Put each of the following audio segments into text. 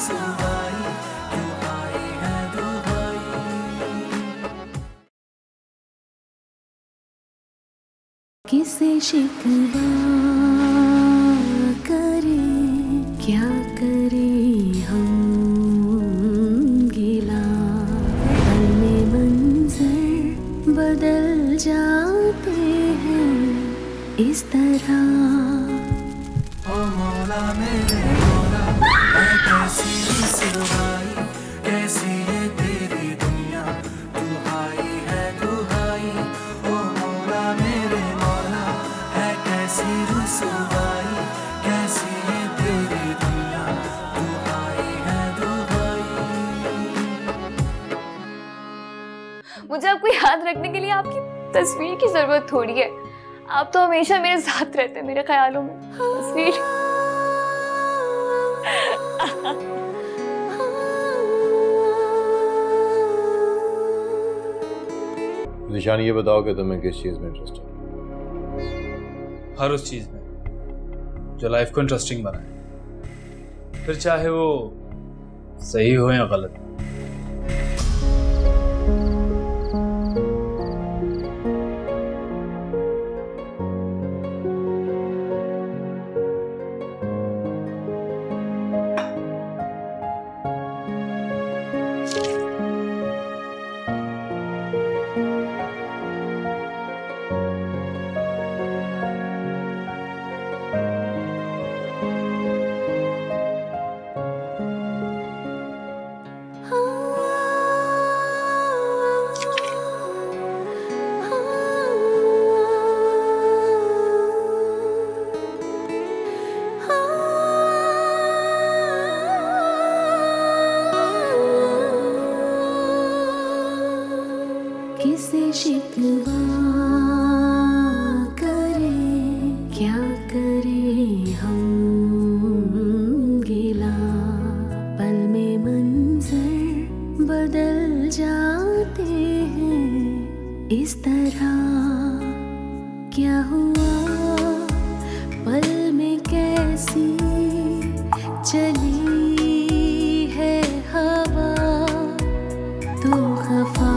रुसवाई क्यों आई है दुहाई। किसे शिकवा करे क्या करे हम गिला, पल में मंजर बदल जाते हैं इस तरह। ओ मौला मेरे मौला है कैसी रुसवाई, कैसी है तेरी दुनिया दुहाई है दुहाई। ओ मौला मेरे मौला है कैसी रुसवाई, कैसी है तेरी दुनिया दुहाई है दुहाई। मुझे आपको याद रखने के लिए आपकी तस्वीर की जरूरत थोड़ी है। आप तो हमेशा मेरे साथ रहते हैं मेरे ख्यालों में। तस्वीर निशान, ये बताओ कि तुम्हें किस चीज में इंटरेस्ट है? हर उस चीज में जो लाइफ को इंटरेस्टिंग बनाए, फिर चाहे वो सही हो या गलत। किसे शिकवा करे क्या करे हम गिला, पल में मंजर बदल जाते हैं इस तरह। क्या हुआ पल में कैसी चली है हवा, तो खफा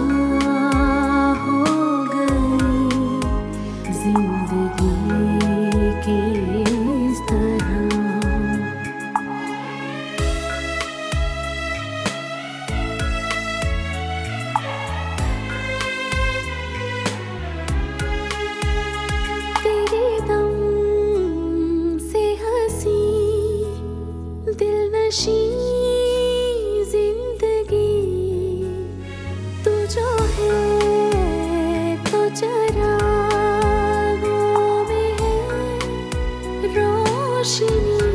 जिंदगी तू जो है तो चरागों में है रोशनी,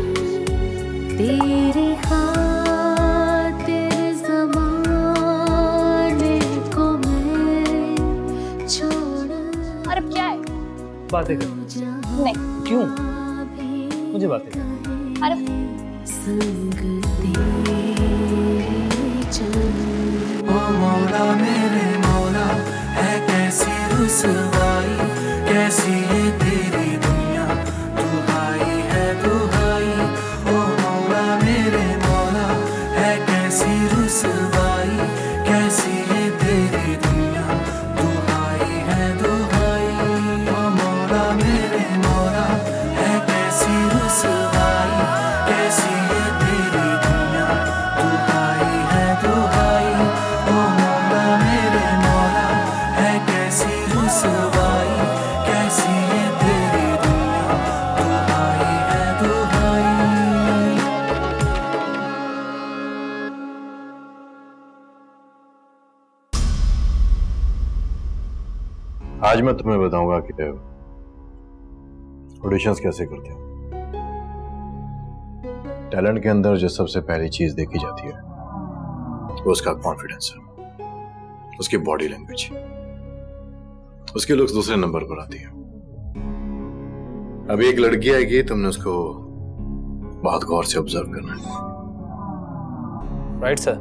तेरे खातिर ज़माने को मैं छोड़। और अब क्या है? बातें कर। नहीं क्यों? मुझे बातें कर। अरे संग तेरे चलूं। ओ मौला मेरे मौला है कैसी रुसवाई, कैसी है तेरी दुनिया दुहाई है दुहाई। ओ मौला मेरे मौला है कैसी रुसवाई, कैसी है तेरी दुनिया दुहाई है दुहाई। ओ मौला मेरे मौला है कैसी रुसवाई, कैसी है तेरी दुनिया दुहाई है दुहाई। ओ मौला मेरे मौला है कैसी रुसवाई, कैसी है तेरी दुनिया दुहाई है दुहाई। आज मैं तुम्हें बताऊंगा कि ऑडिशंस कैसे करते हैं। टैलेंट के अंदर जो सबसे पहली चीज देखी जाती है वो उसका कॉन्फिडेंस है, उसकी बॉडी लैंग्वेज, उसके लुक्स दूसरे नंबर पर आती है। अभी एक लड़की आएगी, तुमने उसको बहुत गौर से ऑब्जर्व करना है। Right sir.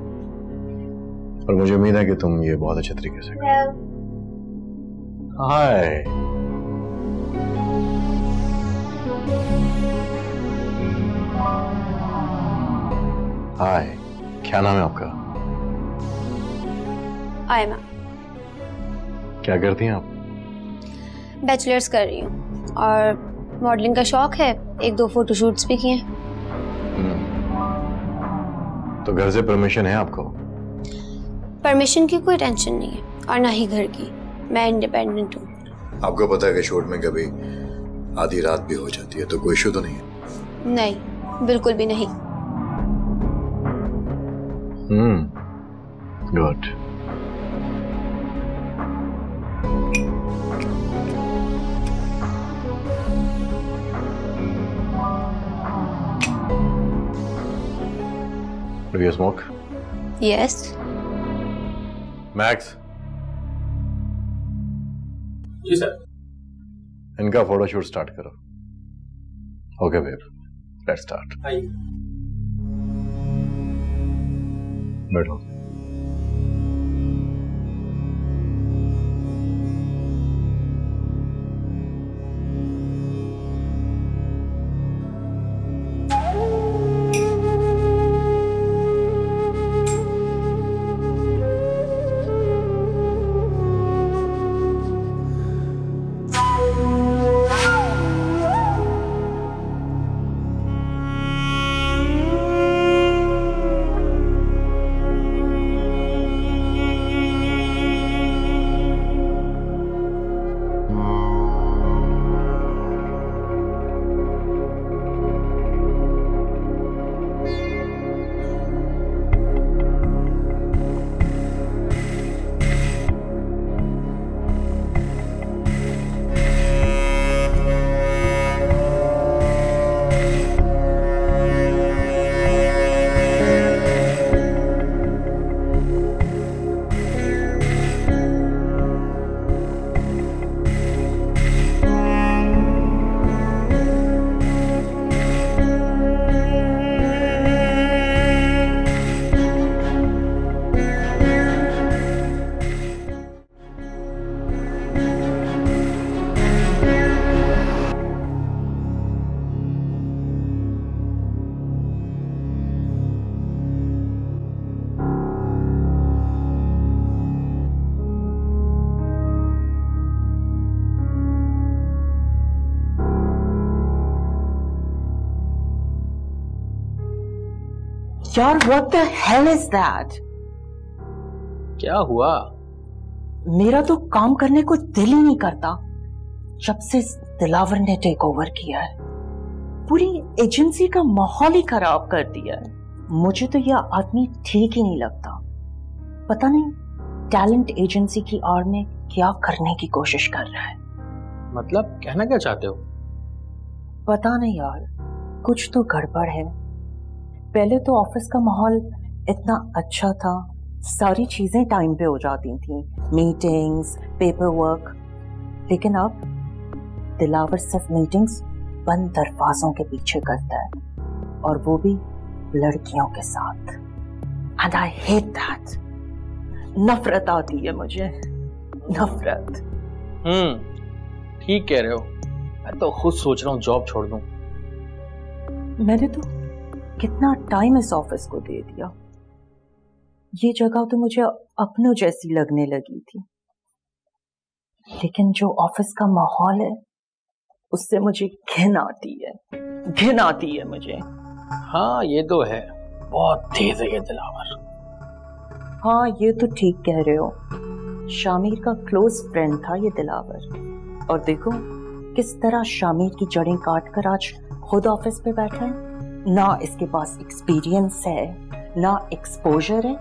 और मुझे उम्मीद है कि तुम ये बहुत अच्छे तरीके से करोगे। हाय, हाय। क्या नाम है आपका? आयमा। क्या करती हैं आप? बैचलर्स कर रही हूँ और मॉडलिंग का शौक है, 1-2 फोटोशूट्स भी किए। तो घर से परमिशन है आपको? परमिशन की कोई टेंशन नहीं है और ना ही घर की, मैं इंडिपेंडेंट हूँ। आपको पता है कि शूट में कभी आधी रात भी हो जाती है, तो कोई इशू तो नहीं है? नहीं, बिल्कुल भी नहीं। Good. Do you smoke? Yes. Max, जी सर। इनका फोटोशूट स्टार्ट करो। Okay babe, let's start. बैठो। यार what the hell is that? क्या हुआ? मेरा तो काम करने को दिल ही नहीं करता जब से दिलावर ने टेक ओवर किया है। पूरी एजेंसी का माहौल ही खराब कर दिया है। मुझे तो यह आदमी ठीक ही नहीं लगता। पता नहीं टैलेंट एजेंसी की आड़ में क्या करने की कोशिश कर रहा है। मतलब कहना क्या चाहते हो? पता नहीं यार, कुछ तो गड़बड़ है। पहले तो ऑफिस का माहौल इतना अच्छा था, सारी चीजें टाइम पे हो जाती थी, मीटिंग्स, पेपर वर्क। लेकिन अब दिलावर सिर्फ मीटिंग्स बंद दरवाजों के पीछे करता है, और वो भी लड़कियों के साथ। And I hate that. नफरत आती है मुझे, नफरत। ठीक कह रहे हो। मैं तो खुद सोच रहा हूँ जॉब छोड़ दूं। मैंने तो कितना टाइम इस ऑफिस को दे दिया। ये जगह तो मुझे अपनों जैसी लगने लगी थी, लेकिन जो ऑफिस का माहौल है उससे मुझे घिन आती है, घिन आती है मुझे। हाँ ये तो है, बहुत तेज है ये दिलावर। हाँ ये तो ठीक कह रहे हो। शामिर का क्लोज फ्रेंड था ये दिलावर, और देखो किस तरह शामिर की जड़ें काट कर आज खुद ऑफिस पे बैठा है। ना इसके पास एक्सपीरियंस है, ना एक्सपोजर है,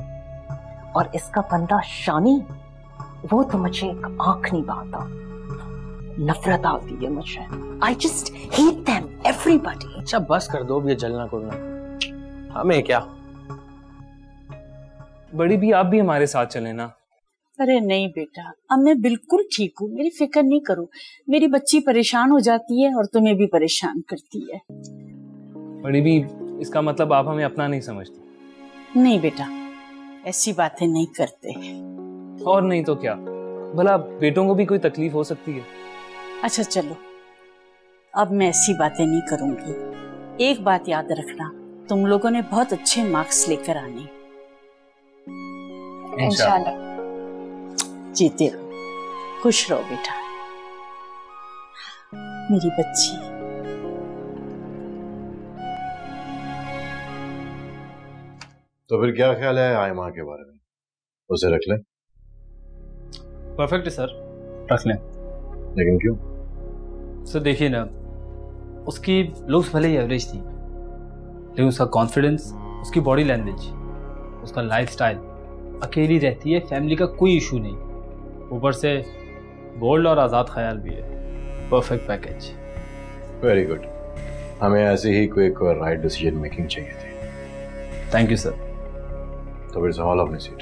और इसका बंदा शानी, वो तो मुझे एक आंख नहीं भाता। नफरत आती है मुझे। I just hate them everybody. अच्छा बस कर दो अब ये जलना कुड़ना। हमें क्या? बड़ी भी आप भी हमारे साथ चले ना। अरे नहीं बेटा, अब मैं बिल्कुल ठीक हूँ, मेरी फिक्र नहीं करो। मेरी बच्ची परेशान हो जाती है और तुम्हें भी परेशान करती है। बड़ी भी, इसका मतलब आप हमें अपना नहीं समझती? नहीं बेटा, ऐसी बातें नहीं करते। और नहीं तो क्या, भला बेटों को भी कोई तकलीफ हो सकती है? अच्छा चलो, अब मैं ऐसी बातें नहीं करूंगी। एक बात याद रखना, तुम लोगों ने बहुत अच्छे मार्क्स लेकर आने, इंशाल्लाह। जीते रहो, खुश रहो बेटा, मेरी बच्ची। तो फिर क्या ख्याल है आयमा के बारे में? उसे रख लें? परफेक्ट है सर, रख लें। लेकिन क्यों? सर देखिए ना, उसकी लुक्स भले ही एवरेज थी, लेकिन उसका कॉन्फिडेंस, उसकी बॉडी लैंग्वेज, उसका लाइफस्टाइल, अकेली रहती है, फैमिली का कोई इशू नहीं, ऊपर से बोल्ड और आज़ाद ख्याल भी है। Perfect package. वेरी गुड, हमें ऐसी ही क्विक और राइट डिसीजन मेकिंग चाहिए थी। Thank you sir. तो फिर संभालो अपनी सीट।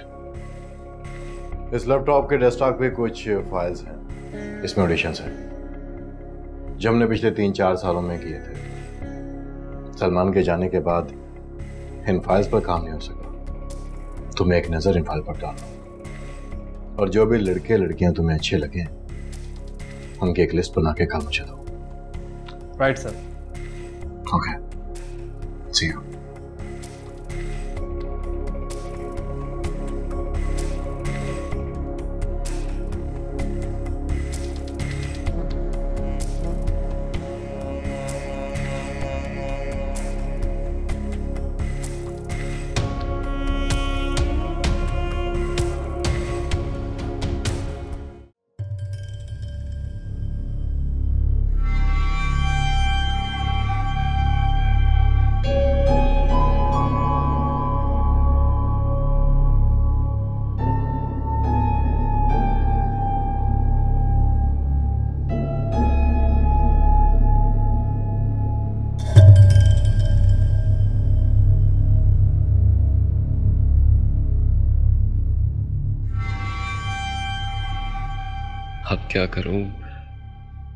इस लैपटॉप के डेस्कटॉप पे कुछ फाइल्स हैं, इसमें ऑडिशंस हैं जो हमने पिछले 3-4 सालों में किए थे। सलमान के जाने के बाद इन फाइल्स पर काम नहीं हो सका। तुम्हें एक नज़र इन फाइल पर डालो और जो भी लड़के लड़कियां तुम्हें अच्छे लगे उनकी एक लिस्ट बना के कल मुझे दो। Right sir. Okay, see you. अब क्या करूं,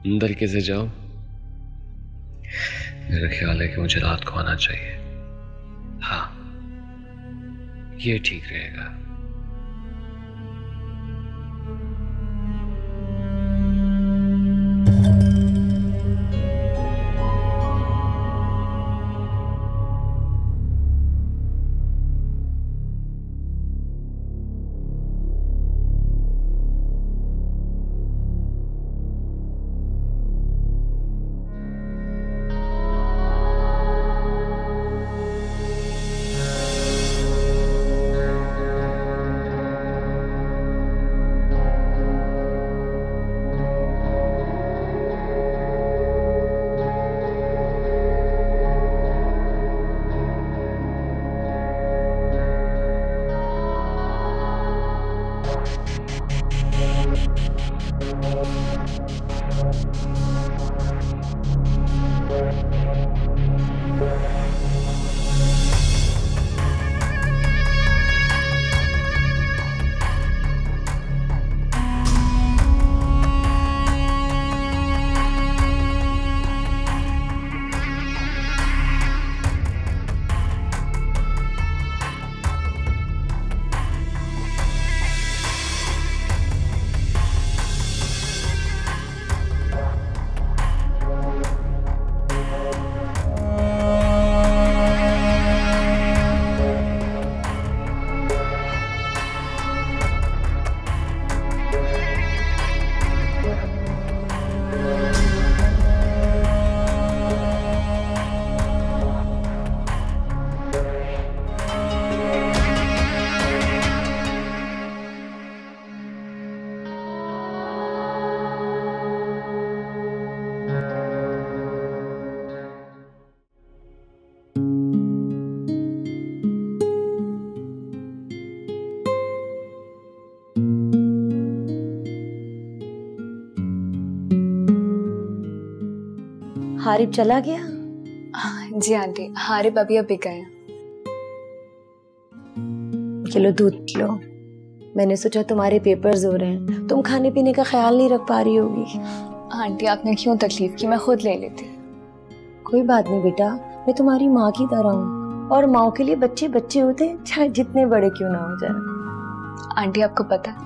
अंदर कैसे जाऊं? मेरा ख्याल है कि मुझे रात को आना चाहिए। हाँ, ये ठीक रहेगा। हारिब चला गया? जी आंटी, हारिब अभी अभी गए। चलो दूध पी लो। मैंने सोचा तुम्हारे पेपर्स हो रहे हैं, तुम खाने पीने का ख्याल नहीं रख पा रही होगी। आंटी आपने क्यों तकलीफ की, मैं खुद ले लेती। कोई बात नहीं बेटा, मैं तुम्हारी माँ की तरह हूँ और माँ के लिए बच्चे बच्चे होते हैं, चाहे जितने बड़े क्यों ना हो जाए। आंटी आपको पता है,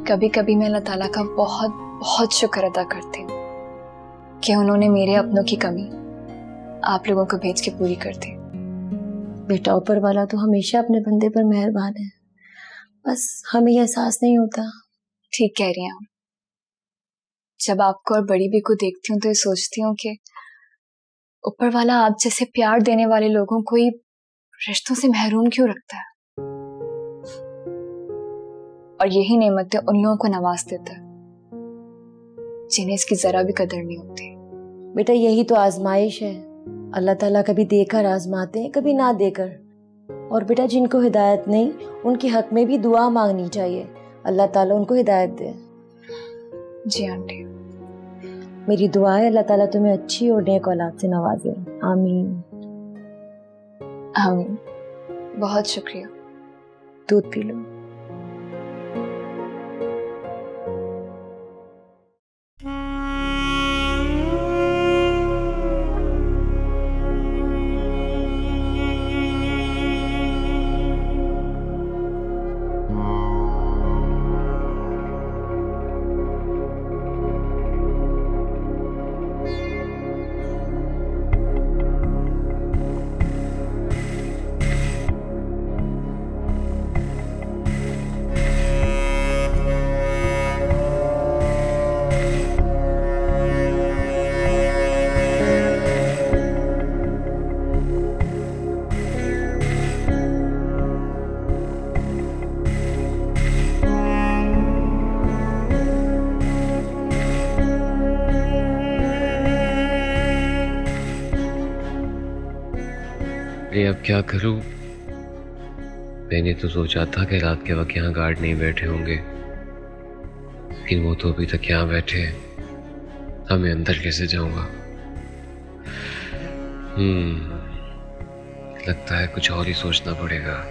कभी कभी मैं अल्लाह ताला का बहुत बहुत शुक्र अदा करती हूँ कि उन्होंने मेरे अपनों की कमी आप लोगों को भेज के पूरी कर दी। बेटा ऊपर वाला तो हमेशा अपने बंदे पर मेहरबान है। बस हमें ये एहसास नहीं होता। ठीक कह रही हैं आप। जब आपको और बड़ी भी को देखती हूँ तो ये सोचती हूँ कि ऊपर वाला आप जैसे प्यार देने वाले लोगों को ही रिश्तों से महरूम क्यों रखता है, और यही नेमतें उन लोगों को नवाज देता है जिन्हें इसकी जरा भी कदर नहीं होती। बेटा यही तो आजमाइश है, अल्लाह ताला कभी देकर आजमाते हैं, कभी ना देकर। और बेटा जिनको हिदायत नहीं उनके हक में भी दुआ मांगनी चाहिए, अल्लाह ताला उनको हिदायत दे। जी आंटी। मेरी दुआ है अल्लाह ताला तुम्हें अच्छी और नेक औलाद से नवाजे। आमीन। आमीन। बहुत शुक्रिया। दूध पी लो। अब क्या करूं? मैंने तो सोचा था कि रात के वक्त यहाँ गार्ड नहीं बैठे होंगे, लेकिन वो तो अभी तक यहाँ बैठे हैं। अब मैं अंदर कैसे जाऊंगा? लगता है कुछ और ही सोचना पड़ेगा।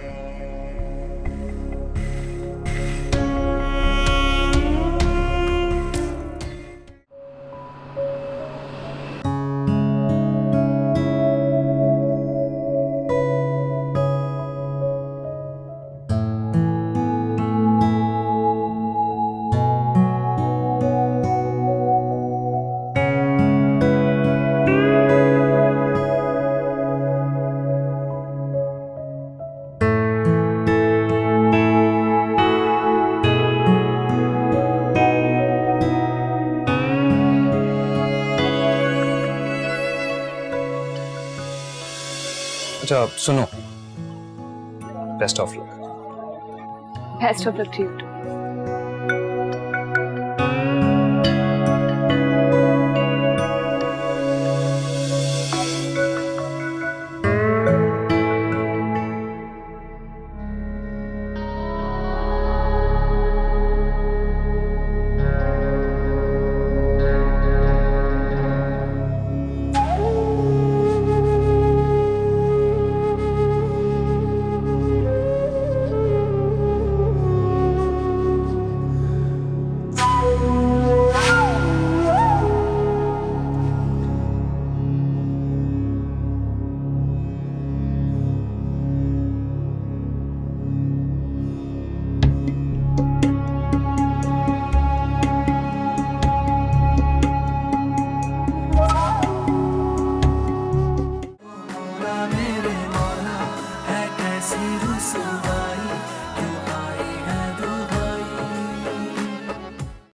अच्छा सुनो, best of luck. Best of luck to you.